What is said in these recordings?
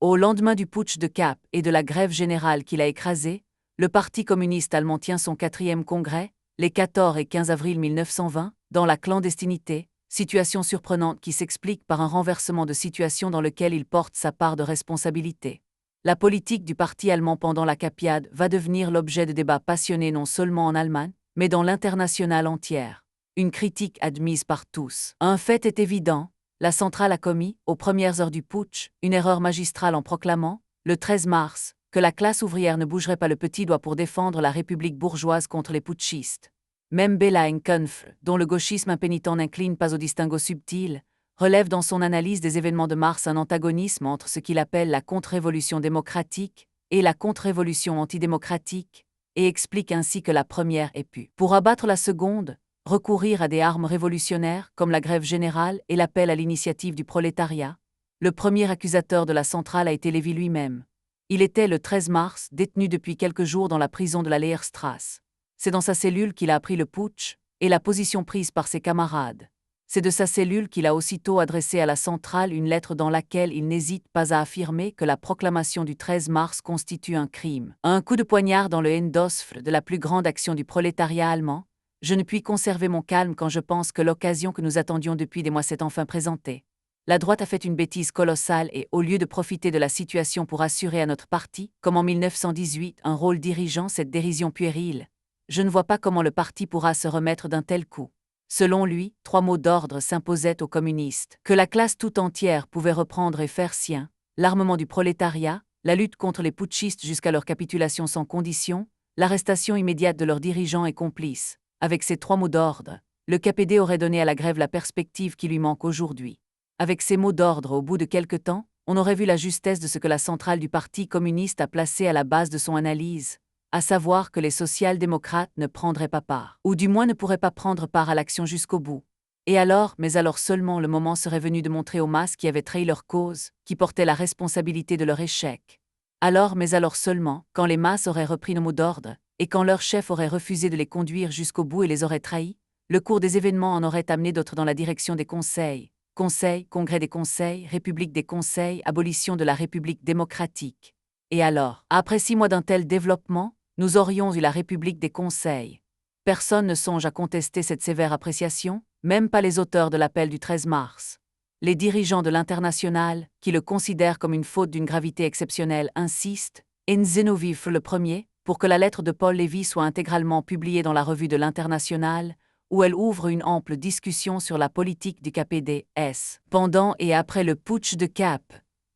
Au lendemain du putsch de Kapp et de la grève générale qui l'a écrasé, le Parti communiste allemand tient son 4e congrès, les 14 et 15 avril 1920, dans la clandestinité, situation surprenante qui s'explique par un renversement de situation dans lequel il porte sa part de responsabilité. La politique du parti allemand pendant la Kappiade va devenir l'objet de débats passionnés non seulement en Allemagne, mais dans l'international entière. Une critique admise par tous. Un fait est évident, la centrale a commis, aux premières heures du putsch, une erreur magistrale en proclamant, le 13 mars, que la classe ouvrière ne bougerait pas le petit doigt pour défendre la République bourgeoise contre les putschistes. Même Belaïn Kunf, dont le gauchisme impénitent n'incline pas au distinguo subtil, relève dans son analyse des événements de mars un antagonisme entre ce qu'il appelle la contre-révolution démocratique et la contre-révolution antidémocratique, et explique ainsi que la première ait pu, pour abattre la seconde, recourir à des armes révolutionnaires comme la grève générale et l'appel à l'initiative du prolétariat. Le premier accusateur de la centrale a été Lévy lui-même. Il était, le 13 mars, détenu depuis quelques jours dans la prison de la Leerstrasse. C'est dans sa cellule qu'il a appris le putsch et la position prise par ses camarades. C'est de sa cellule qu'il a aussitôt adressé à la centrale une lettre dans laquelle il n'hésite pas à affirmer que la proclamation du 13 mars constitue un crime. Un coup de poignard dans le Endosfl de la plus grande action du prolétariat allemand. Je ne puis conserver mon calme quand je pense que l'occasion que nous attendions depuis des mois s'est enfin présentée. La droite a fait une bêtise colossale et, au lieu de profiter de la situation pour assurer à notre parti, comme en 1918, un rôle dirigeant cette dérision puérile, je ne vois pas comment le parti pourra se remettre d'un tel coup. Selon lui, 3 mots d'ordre s'imposaient aux communistes, que la classe tout entière pouvait reprendre et faire sien, l'armement du prolétariat, la lutte contre les putschistes jusqu'à leur capitulation sans condition, l'arrestation immédiate de leurs dirigeants et complices. Avec ces 3 mots d'ordre, le KPD aurait donné à la grève la perspective qui lui manque aujourd'hui. Avec ces mots d'ordre, au bout de quelque temps, on aurait vu la justesse de ce que la centrale du Parti communiste a placé à la base de son analyse, à savoir que les social-démocrates ne prendraient pas part, ou du moins ne pourraient pas prendre part à l'action jusqu'au bout. Et alors, mais alors seulement le moment serait venu de montrer aux masses qui avaient trahi leur cause, qui portaient la responsabilité de leur échec. Alors, mais alors seulement, quand les masses auraient repris nos mots d'ordre, et quand leur chef aurait refusé de les conduire jusqu'au bout et les aurait trahis, le cours des événements en aurait amené d'autres dans la direction des conseils. Conseil, congrès des conseils, république des conseils, abolition de la république démocratique. Et alors, après 6 mois d'un tel développement, nous aurions eu la république des conseils. Personne ne songe à contester cette sévère appréciation, même pas les auteurs de l'appel du 13 mars. Les dirigeants de l'Internationale, qui le considèrent comme une faute d'une gravité exceptionnelle, insistent, et Nzenoviv le premier, pour que la lettre de Paul Lévy soit intégralement publiée dans la revue de l'Internationale, où elle ouvre une ample discussion sur la politique du KPD-S, pendant et après le putsch de Kapp.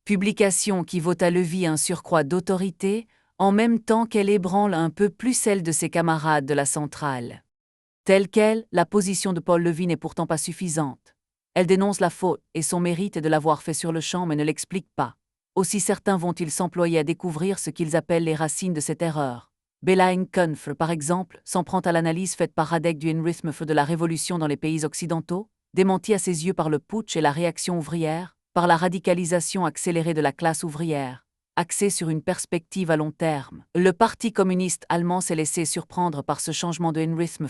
Publication qui vaut à Lévy un surcroît d'autorité, en même temps qu'elle ébranle un peu plus celle de ses camarades de la centrale. Telle qu'elle, la position de Paul Lévy n'est pourtant pas suffisante. Elle dénonce la faute et son mérite est de l'avoir fait sur le champ mais ne l'explique pas. Aussi certains vont-ils s'employer à découvrir ce qu'ils appellent les racines de cette erreur. Belaïn Kunf, par exemple, s'en prend à l'analyse faite par Radek du rythme de la révolution dans les pays occidentaux, démentie à ses yeux par le putsch et la réaction ouvrière, par la radicalisation accélérée de la classe ouvrière, axée sur une perspective à long terme. Le Parti communiste allemand s'est laissé surprendre par ce changement de rythme.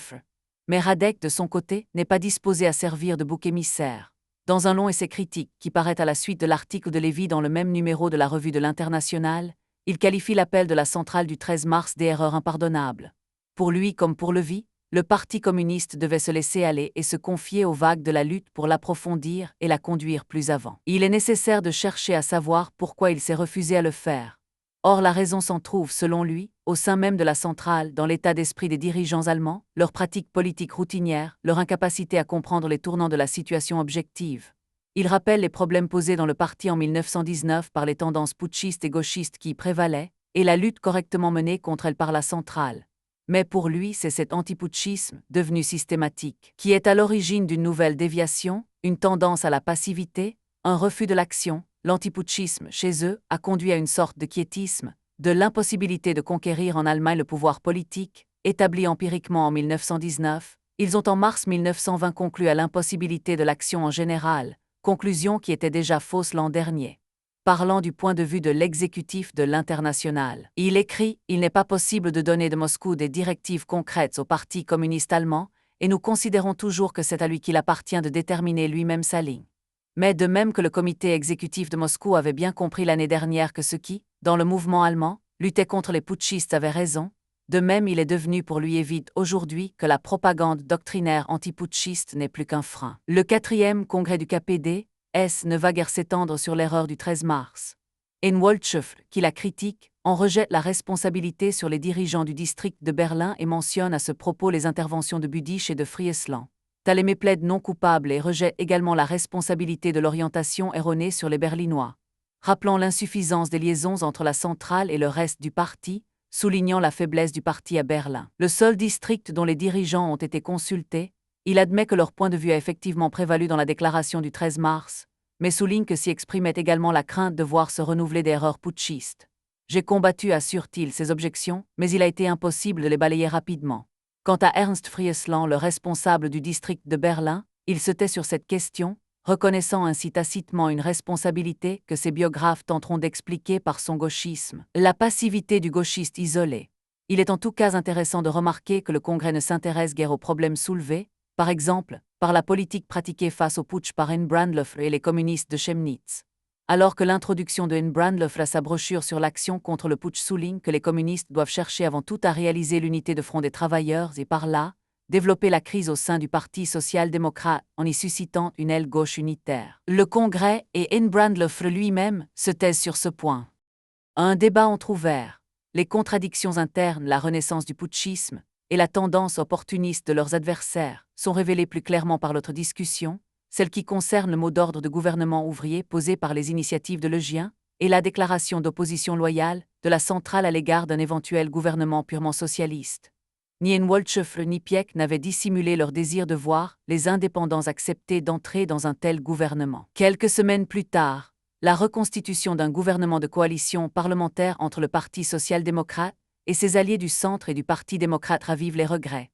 Mais Radek, de son côté, n'est pas disposé à servir de bouc émissaire. Dans un long essai critique qui paraît à la suite de l'article de Lévy dans le même numéro de la revue de l'Internationale, il qualifie l'appel de la centrale du 13 mars d'erreur impardonnable. Pour lui comme pour Lévy, le Parti communiste devait se laisser aller et se confier aux vagues de la lutte pour l'approfondir et la conduire plus avant. Il est nécessaire de chercher à savoir pourquoi il s'est refusé à le faire. Or la raison s'en trouve, selon lui, au sein même de la centrale, dans l'état d'esprit des dirigeants allemands, leur pratique politique routinière, leur incapacité à comprendre les tournants de la situation objective. Il rappelle les problèmes posés dans le parti en 1919 par les tendances putschistes et gauchistes qui y prévalaient, et la lutte correctement menée contre elles par la centrale. Mais pour lui, c'est cet antiputschisme, devenu systématique, qui est à l'origine d'une nouvelle déviation, une tendance à la passivité, un refus de l'action. L'antiputschisme, chez eux, a conduit à une sorte de quiétisme, de l'impossibilité de conquérir en Allemagne le pouvoir politique, établi empiriquement en 1919. Ils ont en mars 1920 conclu à l'impossibilité de l'action en général, conclusion qui était déjà fausse l'an dernier. Parlant du point de vue de l'exécutif de l'Internationale, il écrit « Il n'est pas possible de donner de Moscou des directives concrètes au Parti communiste allemand, et nous considérons toujours que c'est à lui qu'il appartient de déterminer lui-même sa ligne. Mais de même que le comité exécutif de Moscou avait bien compris l'année dernière que ceux qui, dans le mouvement allemand, luttaient contre les putschistes avaient raison, de même il est devenu pour lui évident aujourd'hui que la propagande doctrinaire anti-putschiste n'est plus qu'un frein. Le 4e congrès du KPD-S ne va guère s'étendre sur l'erreur du 13 mars. En Woltschöffl, qui la critique, en rejette la responsabilité sur les dirigeants du district de Berlin et mentionne à ce propos les interventions de Büdich et de Friesland. Talémé plaide non coupable et rejette également la responsabilité de l'orientation erronée sur les Berlinois, rappelant l'insuffisance des liaisons entre la centrale et le reste du parti, soulignant la faiblesse du parti à Berlin. Le seul district dont les dirigeants ont été consultés, il admet que leur point de vue a effectivement prévalu dans la déclaration du 13 mars, mais souligne que s'y exprimait également la crainte de voir se renouveler des erreurs putschistes. J'ai combattu, assure-t-il, ces objections, mais il a été impossible de les balayer rapidement. Quant à Ernst Friesland, le responsable du district de Berlin, il se tait sur cette question, reconnaissant ainsi tacitement une responsabilité que ses biographes tenteront d'expliquer par son gauchisme, la passivité du gauchiste isolé. Il est en tout cas intéressant de remarquer que le Congrès ne s'intéresse guère aux problèmes soulevés, par exemple, par la politique pratiquée face au putsch par Brandlöffel et les communistes de Chemnitz. Alors que l'introduction de Brandlöffel à sa brochure sur l'action contre le putsch souligne que les communistes doivent chercher avant tout à réaliser l'unité de front des travailleurs et par là, développer la crise au sein du Parti social-démocrate en y suscitant une aile gauche unitaire. Le Congrès et Brandlöffel lui-même se taisent sur ce point. Un débat entrouvert, les contradictions internes, la renaissance du putschisme et la tendance opportuniste de leurs adversaires sont révélées plus clairement par l'autre discussion, celle qui concerne le mot d'ordre de gouvernement ouvrier posé par les initiatives de Leghien et la déclaration d'opposition loyale de la centrale à l'égard d'un éventuel gouvernement purement socialiste. Ni Woltschöffl ni Piëch n'avaient dissimulé leur désir de voir les indépendants accepter d'entrer dans un tel gouvernement. Quelques semaines plus tard, la reconstitution d'un gouvernement de coalition parlementaire entre le Parti social-démocrate et ses alliés du centre et du Parti démocrate ravive les regrets.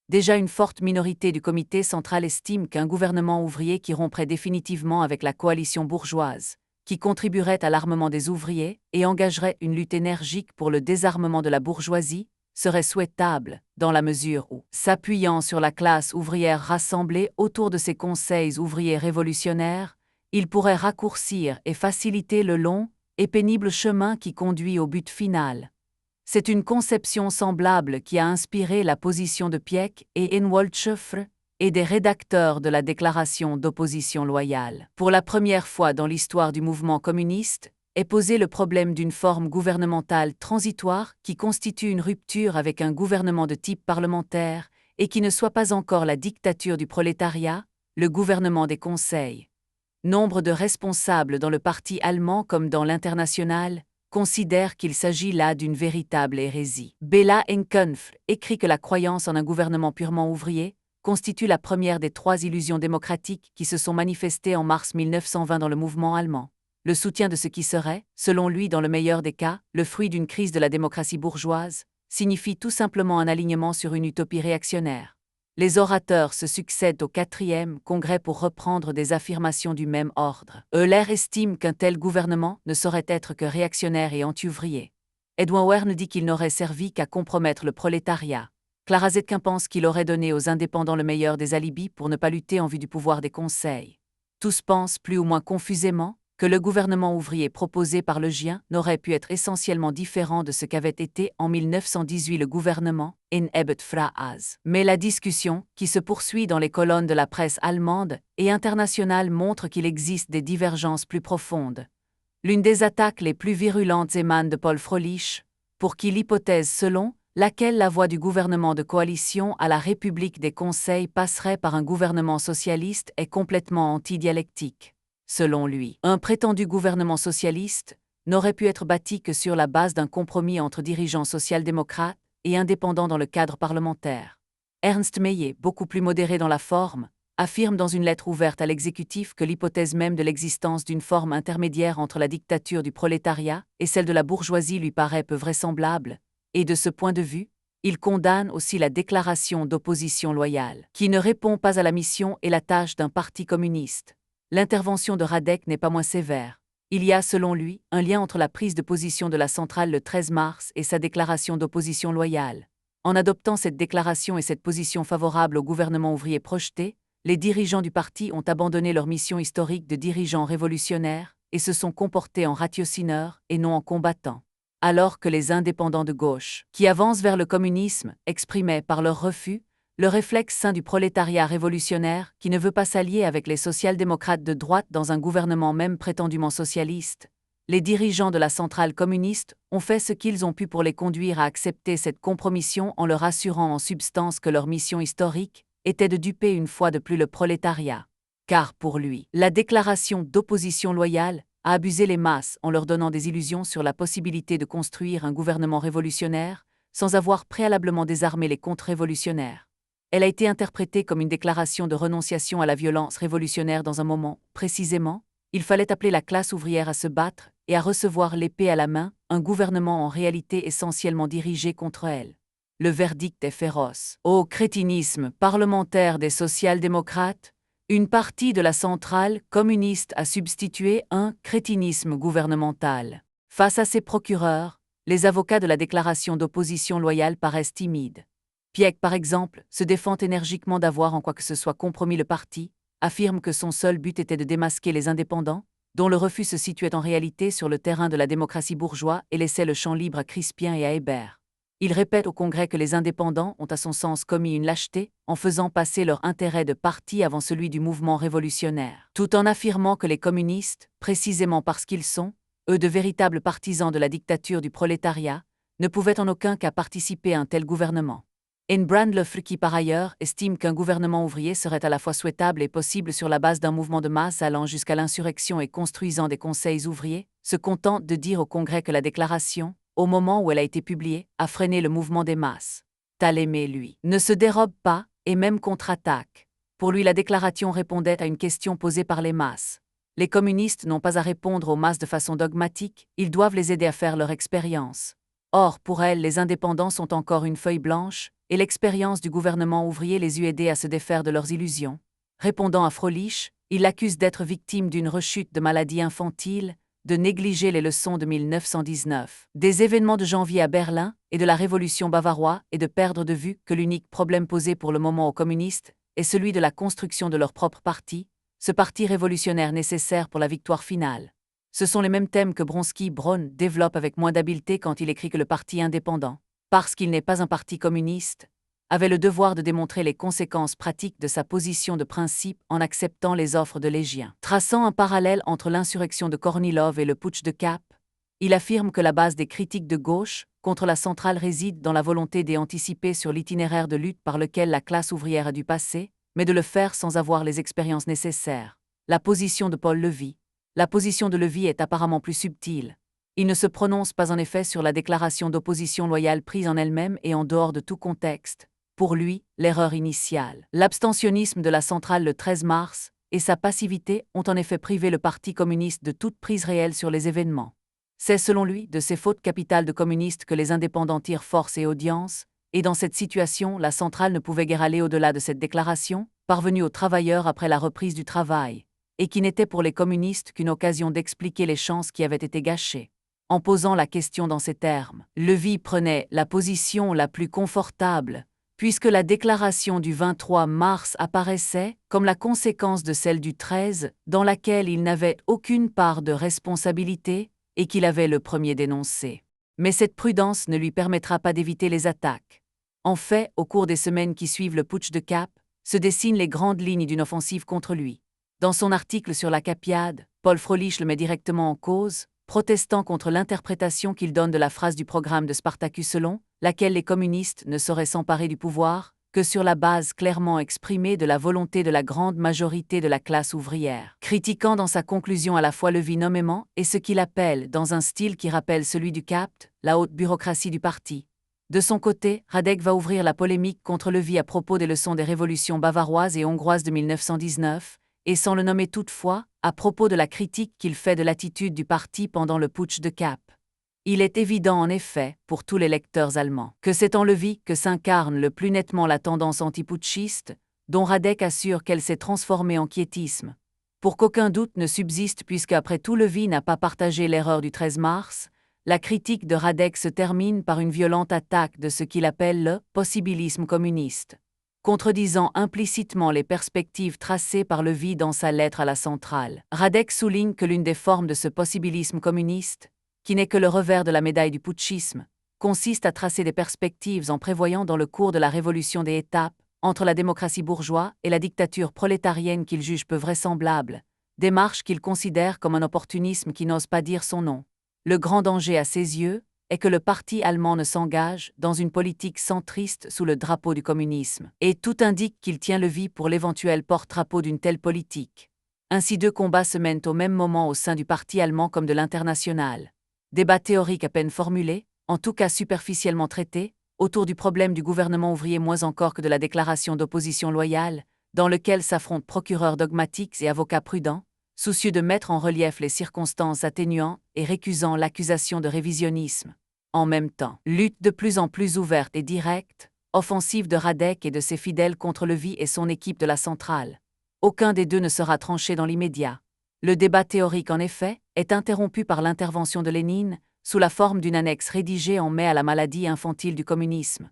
Déjà une forte minorité du comité central estime qu'un gouvernement ouvrier qui romprait définitivement avec la coalition bourgeoise, qui contribuerait à l'armement des ouvriers et engagerait une lutte énergique pour le désarmement de la bourgeoisie, serait souhaitable, dans la mesure où, s'appuyant sur la classe ouvrière rassemblée autour de ces conseils ouvriers révolutionnaires, il pourrait raccourcir et faciliter le long et pénible chemin qui conduit au but final. C'est une conception semblable qui a inspiré la position de Piëch et Woltschöffl et des rédacteurs de la déclaration d'opposition loyale. Pour la première fois dans l'histoire du mouvement communiste, est posé le problème d'une forme gouvernementale transitoire qui constitue une rupture avec un gouvernement de type parlementaire et qui ne soit pas encore la dictature du prolétariat, le gouvernement des conseils. Nombre de responsables dans le parti allemand comme dans l'international considèrent qu'il s'agit là d'une véritable hérésie. Béla Enkenf écrit que la croyance en un gouvernement purement ouvrier constitue la première des 3 illusions démocratiques qui se sont manifestées en mars 1920 dans le mouvement allemand. Le soutien de ce qui serait, selon lui dans le meilleur des cas, le fruit d'une crise de la démocratie bourgeoise, signifie tout simplement un alignement sur une utopie réactionnaire. Les orateurs se succèdent au 4e congrès pour reprendre des affirmations du même ordre. Euler estime qu'un tel gouvernement ne saurait être que réactionnaire et anti-ouvrier. Edwin Werne dit qu'il n'aurait servi qu'à compromettre le prolétariat. Clara Zetkin pense qu'il aurait donné aux indépendants le meilleur des alibis pour ne pas lutter en vue du pouvoir des conseils. Tous pensent plus ou moins confusément que le gouvernement ouvrier proposé par Leghien n'aurait pu être essentiellement différent de ce qu'avait été en 1918 le gouvernement in Ebet Fraas. Mais la discussion, qui se poursuit dans les colonnes de la presse allemande et internationale, montre qu'il existe des divergences plus profondes. L'une des attaques les plus virulentes émane de Paul Froelich, pour qui l'hypothèse selon laquelle la voie du gouvernement de coalition à la République des conseils passerait par un gouvernement socialiste est complètement antidialectique. Selon lui, un prétendu gouvernement socialiste n'aurait pu être bâti que sur la base d'un compromis entre dirigeants social-démocrates et indépendants dans le cadre parlementaire. Ernst Mayr, beaucoup plus modéré dans la forme, affirme dans une lettre ouverte à l'exécutif que l'hypothèse même de l'existence d'une forme intermédiaire entre la dictature du prolétariat et celle de la bourgeoisie lui paraît peu vraisemblable, et de ce point de vue, il condamne aussi la déclaration d'opposition loyale, qui ne répond pas à la mission et la tâche d'un parti communiste. L'intervention de Radek n'est pas moins sévère. Il y a, selon lui, un lien entre la prise de position de la centrale le 13 mars et sa déclaration d'opposition loyale. En adoptant cette déclaration et cette position favorable au gouvernement ouvrier projeté, les dirigeants du parti ont abandonné leur mission historique de dirigeants révolutionnaires et se sont comportés en ratiocineurs et non en combattants. Alors que les indépendants de gauche, qui avancent vers le communisme, exprimaient par leur refus le réflexe sain du prolétariat révolutionnaire qui ne veut pas s'allier avec les social-démocrates de droite dans un gouvernement même prétendument socialiste, les dirigeants de la centrale communiste ont fait ce qu'ils ont pu pour les conduire à accepter cette compromission en leur assurant en substance que leur mission historique était de duper une fois de plus le prolétariat. Car pour lui, la déclaration d'opposition loyale a abusé les masses en leur donnant des illusions sur la possibilité de construire un gouvernement révolutionnaire sans avoir préalablement désarmé les contre-révolutionnaires. Elle a été interprétée comme une déclaration de renonciation à la violence révolutionnaire dans un moment, précisément, il fallait appeler la classe ouvrière à se battre et à recevoir l'épée à la main, un gouvernement en réalité essentiellement dirigé contre elle. Le verdict est féroce. Au crétinisme parlementaire des social-démocrates, une partie de la centrale communiste a substitué un crétinisme gouvernemental. Face à ces procureurs, les avocats de la déclaration d'opposition loyale paraissent timides. Piech, par exemple, se défend énergiquement d'avoir en quoi que ce soit compromis le parti, affirme que son seul but était de démasquer les indépendants, dont le refus se situait en réalité sur le terrain de la démocratie bourgeoise et laissait le champ libre à Crispien et à Hébert. Il répète au Congrès que les indépendants ont à son sens commis une lâcheté en faisant passer leur intérêt de parti avant celui du mouvement révolutionnaire, tout en affirmant que les communistes, précisément parce qu'ils sont, eux de véritables partisans de la dictature du prolétariat, ne pouvaient en aucun cas participer à un tel gouvernement. Ayn Brandlefl qui par ailleurs estime qu'un gouvernement ouvrier serait à la fois souhaitable et possible sur la base d'un mouvement de masse allant jusqu'à l'insurrection et construisant des conseils ouvriers, se contente de dire au Congrès que la déclaration, au moment où elle a été publiée, a freiné le mouvement des masses. Talémé, lui, ne se dérobe pas et même contre-attaque. Pour lui, la déclaration répondait à une question posée par les masses. Les communistes n'ont pas à répondre aux masses de façon dogmatique, ils doivent les aider à faire leur expérience. Or, pour elles, les indépendants sont encore une feuille blanche, et l'expérience du gouvernement ouvrier les eût aidés à se défaire de leurs illusions. Répondant à Froelich, il l'accuse d'être victime d'une rechute de maladie infantile, de négliger les leçons de 1919, des événements de janvier à Berlin et de la Révolution bavaroise et de perdre de vue que l'unique problème posé pour le moment aux communistes est celui de la construction de leur propre parti, ce parti révolutionnaire nécessaire pour la victoire finale. Ce sont les mêmes thèmes que Bronski-Braun développe avec moins d'habileté quand il écrit que le parti indépendant, parce qu'il n'est pas un parti communiste, avait le devoir de démontrer les conséquences pratiques de sa position de principe en acceptant les offres de Légien. Traçant un parallèle entre l'insurrection de Kornilov et le putsch de Kapp, il affirme que la base des critiques de gauche contre la centrale réside dans la volonté d'anticiper sur l'itinéraire de lutte par lequel la classe ouvrière a dû passer, mais de le faire sans avoir les expériences nécessaires. La position de Paul Levy. La position de Levy est apparemment plus subtile. Il ne se prononce pas en effet sur la déclaration d'opposition loyale prise en elle-même et en dehors de tout contexte. Pour lui, l'erreur initiale, l'abstentionnisme de la centrale le 13 mars, et sa passivité ont en effet privé le Parti communiste de toute prise réelle sur les événements. C'est selon lui de ces fautes capitales de communistes que les indépendants tirent force et audience, et dans cette situation, la centrale ne pouvait guère aller au-delà de cette déclaration, parvenue aux travailleurs après la reprise du travail, et qui n'était pour les communistes qu'une occasion d'expliquer les chances qui avaient été gâchées. En posant la question dans ces termes, Levy prenait la position la plus confortable, puisque la déclaration du 23 mars apparaissait comme la conséquence de celle du 13, dans laquelle il n'avait aucune part de responsabilité et qu'il avait le premier dénoncé. Mais cette prudence ne lui permettra pas d'éviter les attaques. En fait, au cours des semaines qui suivent le putsch de Kapp, se dessinent les grandes lignes d'une offensive contre lui. Dans son article sur la Cappiade, Paul Froelich le met directement en cause, protestant contre l'interprétation qu'il donne de la phrase du programme de Spartacus selon laquelle les communistes ne sauraient s'emparer du pouvoir que sur la base clairement exprimée de la volonté de la grande majorité de la classe ouvrière, critiquant dans sa conclusion à la fois Levy nommément et ce qu'il appelle, dans un style qui rappelle celui du Kapp, la haute bureaucratie du parti. De son côté, Radek va ouvrir la polémique contre Levy à propos des leçons des révolutions bavaroises et hongroises de 1919, et sans le nommer toutefois, à propos de la critique qu'il fait de l'attitude du parti pendant le putsch de Kapp. Il est évident en effet, pour tous les lecteurs allemands, que c'est en Levy que s'incarne le plus nettement la tendance antiputschiste, dont Radek assure qu'elle s'est transformée en quiétisme. Pour qu'aucun doute ne subsiste puisque après tout Levy n'a pas partagé l'erreur du 13 mars, la critique de Radek se termine par une violente attaque de ce qu'il appelle le « possibilisme communiste ». contredisant implicitement les perspectives tracées par Lévy dans sa lettre à la centrale. Radek souligne que l'une des formes de ce possibilisme communiste, qui n'est que le revers de la médaille du putschisme, consiste à tracer des perspectives en prévoyant dans le cours de la révolution des étapes entre la démocratie bourgeoise et la dictature prolétarienne qu'il juge peu vraisemblable, démarche qu'il considère comme un opportunisme qui n'ose pas dire son nom. Le grand danger à ses yeux est que le parti allemand ne s'engage dans une politique centriste sous le drapeau du communisme, et tout indique qu'il tient le Lévy pour l'éventuel porte-drapeau d'une telle politique. Ainsi deux combats se mènent au même moment au sein du parti allemand comme de l'international. Débat théorique à peine formulé, en tout cas superficiellement traité, autour du problème du gouvernement ouvrier moins encore que de la déclaration d'opposition loyale, dans lequel s'affrontent procureurs dogmatiques et avocats prudents, soucieux de mettre en relief les circonstances atténuantes et récusant l'accusation de révisionnisme. En même temps, lutte de plus en plus ouverte et directe, offensive de Radek et de ses fidèles contre Lévy et son équipe de la centrale. Aucun des deux ne sera tranché dans l'immédiat. Le débat théorique, en effet, est interrompu par l'intervention de Lénine, sous la forme d'une annexe rédigée en mai à la maladie infantile du communisme.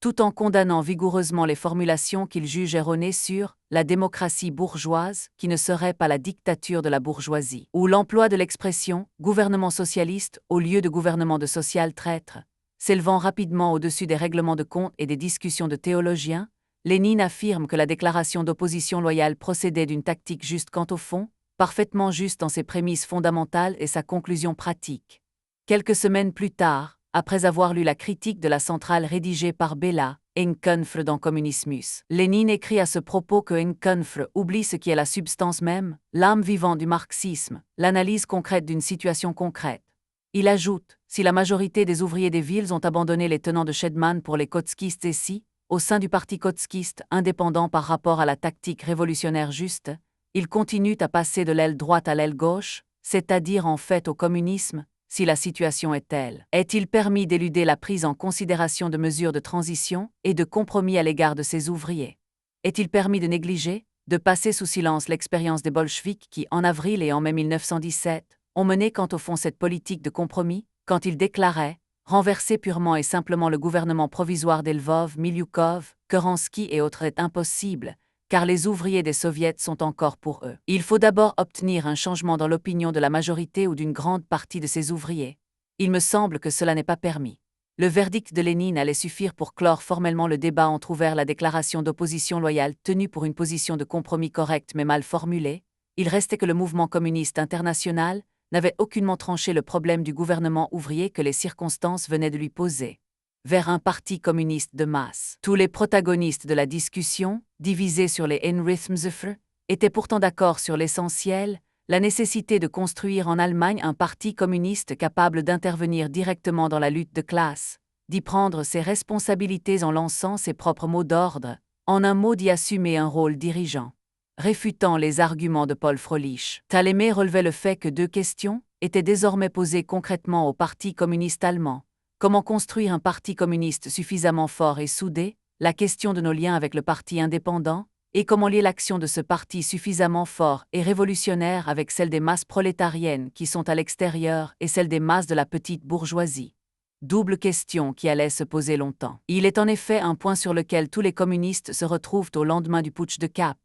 Tout en condamnant vigoureusement les formulations qu'il juge erronées sur la démocratie bourgeoise, qui ne serait pas la dictature de la bourgeoisie, ou l'emploi de l'expression gouvernement socialiste au lieu de gouvernement de social traître, s'élevant rapidement au-dessus des règlements de compte et des discussions de théologiens, Lénine affirme que la déclaration d'opposition loyale procédait d'une tactique juste quant au fond, parfaitement juste dans ses prémices fondamentales et sa conclusion pratique. Quelques semaines plus tard, après avoir lu la critique de la centrale rédigée par Bella, Henkenfre dans Communismus, Lénine écrit à ce propos que Henkenfre oublie ce qui est la substance même, l'âme vivante du marxisme, l'analyse concrète d'une situation concrète. Il ajoute, si la majorité des ouvriers des villes ont abandonné les tenants de Schedman pour les kotskistes et si, au sein du parti kotskiste indépendant par rapport à la tactique révolutionnaire juste, ils continuent à passer de l'aile droite à l'aile gauche, c'est-à-dire en fait au communisme, si la situation est telle, est-il permis d'éluder la prise en considération de mesures de transition et de compromis à l'égard de ces ouvriers? Est-il permis de négliger, de passer sous silence l'expérience des bolcheviks qui, en avril et en mai 1917, ont mené quant au fond cette politique de compromis, quand ils déclaraient renverser purement et simplement le gouvernement provisoire d'Elvov, Miliukov, Kerensky et autres est impossible, car les ouvriers des soviets sont encore pour eux. Il faut d'abord obtenir un changement dans l'opinion de la majorité ou d'une grande partie de ces ouvriers. Il me semble que cela n'est pas permis. Le verdict de Lénine allait suffire pour clore formellement le débat entrouvert la déclaration d'opposition loyale tenue pour une position de compromis correcte mais mal formulée. Il restait que le mouvement communiste international n'avait aucunement tranché le problème du gouvernement ouvrier que les circonstances venaient de lui poser. Vers un parti communiste de masse. Tous les protagonistes de la discussion, divisés sur les Einrichtungsfrage, étaient pourtant d'accord sur l'essentiel, la nécessité de construire en Allemagne un parti communiste capable d'intervenir directement dans la lutte de classe, d'y prendre ses responsabilités en lançant ses propres mots d'ordre, en un mot d'y assumer un rôle dirigeant. Réfutant les arguments de Paul Froelich, Talémé relevait le fait que deux questions étaient désormais posées concrètement au Parti communiste allemand. Comment construire un parti communiste suffisamment fort et soudé, la question de nos liens avec le parti indépendant, et comment lier l'action de ce parti suffisamment fort et révolutionnaire avec celle des masses prolétariennes qui sont à l'extérieur et celle des masses de la petite bourgeoisie. Double question qui allait se poser longtemps. Il est en effet un point sur lequel tous les communistes se retrouvent au lendemain du putsch de Cap.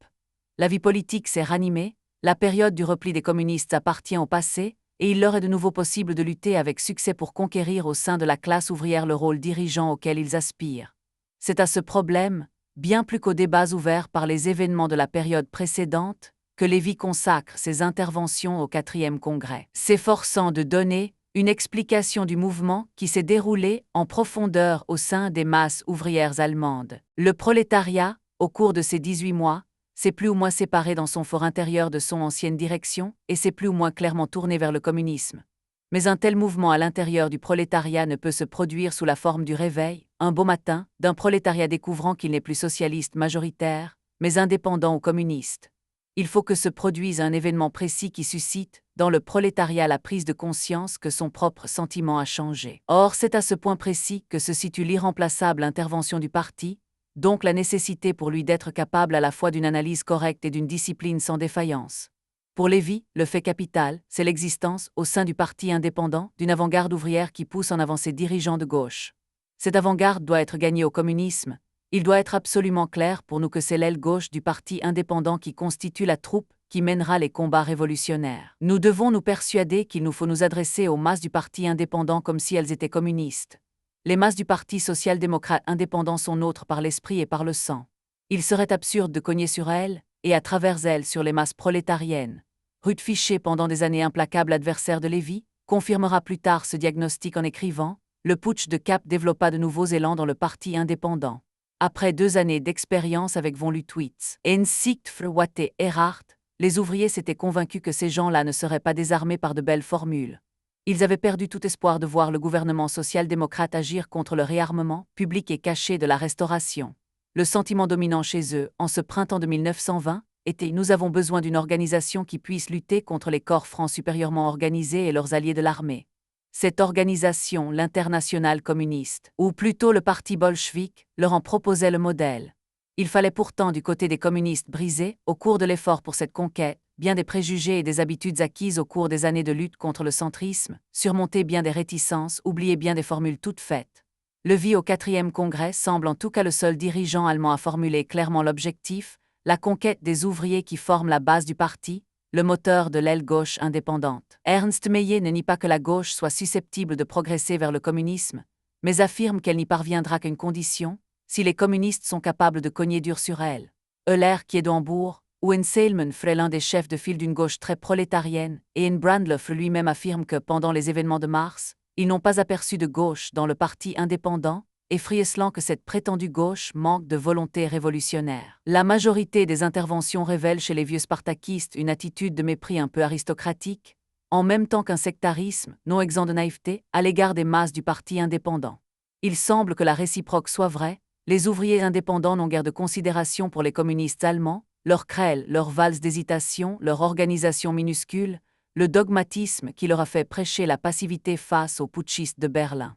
La vie politique s'est ranimée, la période du repli des communistes appartient au passé, et il leur est de nouveau possible de lutter avec succès pour conquérir au sein de la classe ouvrière le rôle dirigeant auquel ils aspirent. C'est à ce problème, bien plus qu'aux débats ouverts par les événements de la période précédente, que Lévy consacre ses interventions au 4e congrès, s'efforçant de donner une explication du mouvement qui s'est déroulé en profondeur au sein des masses ouvrières allemandes. Le prolétariat, au cours de ces 18 mois, s'est plus ou moins séparé dans son fort intérieur de son ancienne direction et s'est plus ou moins clairement tourné vers le communisme. Mais un tel mouvement à l'intérieur du prolétariat ne peut se produire sous la forme du réveil, un beau matin, d'un prolétariat découvrant qu'il n'est plus socialiste majoritaire, mais indépendant ou communiste. Il faut que se produise un événement précis qui suscite, dans le prolétariat, la prise de conscience que son propre sentiment a changé. Or, c'est à ce point précis que se situe l'irremplaçable intervention du parti, donc la nécessité pour lui d'être capable à la fois d'une analyse correcte et d'une discipline sans défaillance. Pour Lévy, le fait capital, c'est l'existence, au sein du parti indépendant, d'une avant-garde ouvrière qui pousse en avant ses dirigeants de gauche. Cette avant-garde doit être gagnée au communisme, Il doit être absolument clair pour nous que c'est l'aile gauche du parti indépendant qui constitue la troupe qui mènera les combats révolutionnaires. Nous devons nous persuader qu'il nous faut nous adresser aux masses du parti indépendant comme si elles étaient communistes. Les masses du parti social-démocrate indépendant sont nôtres par l'esprit et par le sang. Il serait absurde de cogner sur elles, et à travers elles sur les masses prolétariennes. Ruth Fichet, pendant des années implacable adversaire de Lévy, confirmera plus tard ce diagnostic en écrivant « Le putsch de Cap développa de nouveaux élans dans le parti indépendant. Après 2 années d'expérience avec von Lüttwitz et Sicht für Watte Erhardt, les ouvriers s'étaient convaincus que ces gens-là ne seraient pas désarmés par de belles formules. Ils avaient perdu tout espoir de voir le gouvernement social-démocrate agir contre le réarmement public et caché de la Restauration. Le sentiment dominant chez eux, en ce printemps de 1920, était « Nous avons besoin d'une organisation qui puisse lutter contre les corps francs supérieurement organisés et leurs alliés de l'armée. » Cette organisation, l'Internationale communiste, ou plutôt le parti bolchevique, leur en proposait le modèle. Il fallait pourtant du côté des communistes briser, au cours de l'effort pour cette conquête, bien des préjugés et des habitudes acquises au cours des années de lutte contre le centrisme, surmonter bien des réticences, oublier bien des formules toutes faites. Lévy au 4e congrès semble en tout cas le seul dirigeant allemand à formuler clairement l'objectif, la conquête des ouvriers qui forment la base du parti, le moteur de l'aile gauche indépendante. Ernst Mayet ne nie pas que la gauche soit susceptible de progresser vers le communisme, mais affirme qu'elle n'y parviendra qu'à une condition, si les communistes sont capables de cogner dur sur elle. Euler qui est de Hambourg, ou Salman Frey, l'un des chefs de file d'une gauche très prolétarienne, et Brandloff lui-même affirme que pendant les événements de mars, ils n'ont pas aperçu de gauche dans le parti indépendant, et Friesland que cette prétendue gauche manque de volonté révolutionnaire. La majorité des interventions révèlent chez les vieux spartakistes une attitude de mépris un peu aristocratique, en même temps qu'un sectarisme, non exempt de naïveté, à l'égard des masses du parti indépendant. Il semble que la réciproque soit vraie, les ouvriers indépendants n'ont guère de considération pour les communistes allemands, leur crêle, leur valse d'hésitation, leur organisation minuscule, le dogmatisme qui leur a fait prêcher la passivité face aux putschistes de Berlin.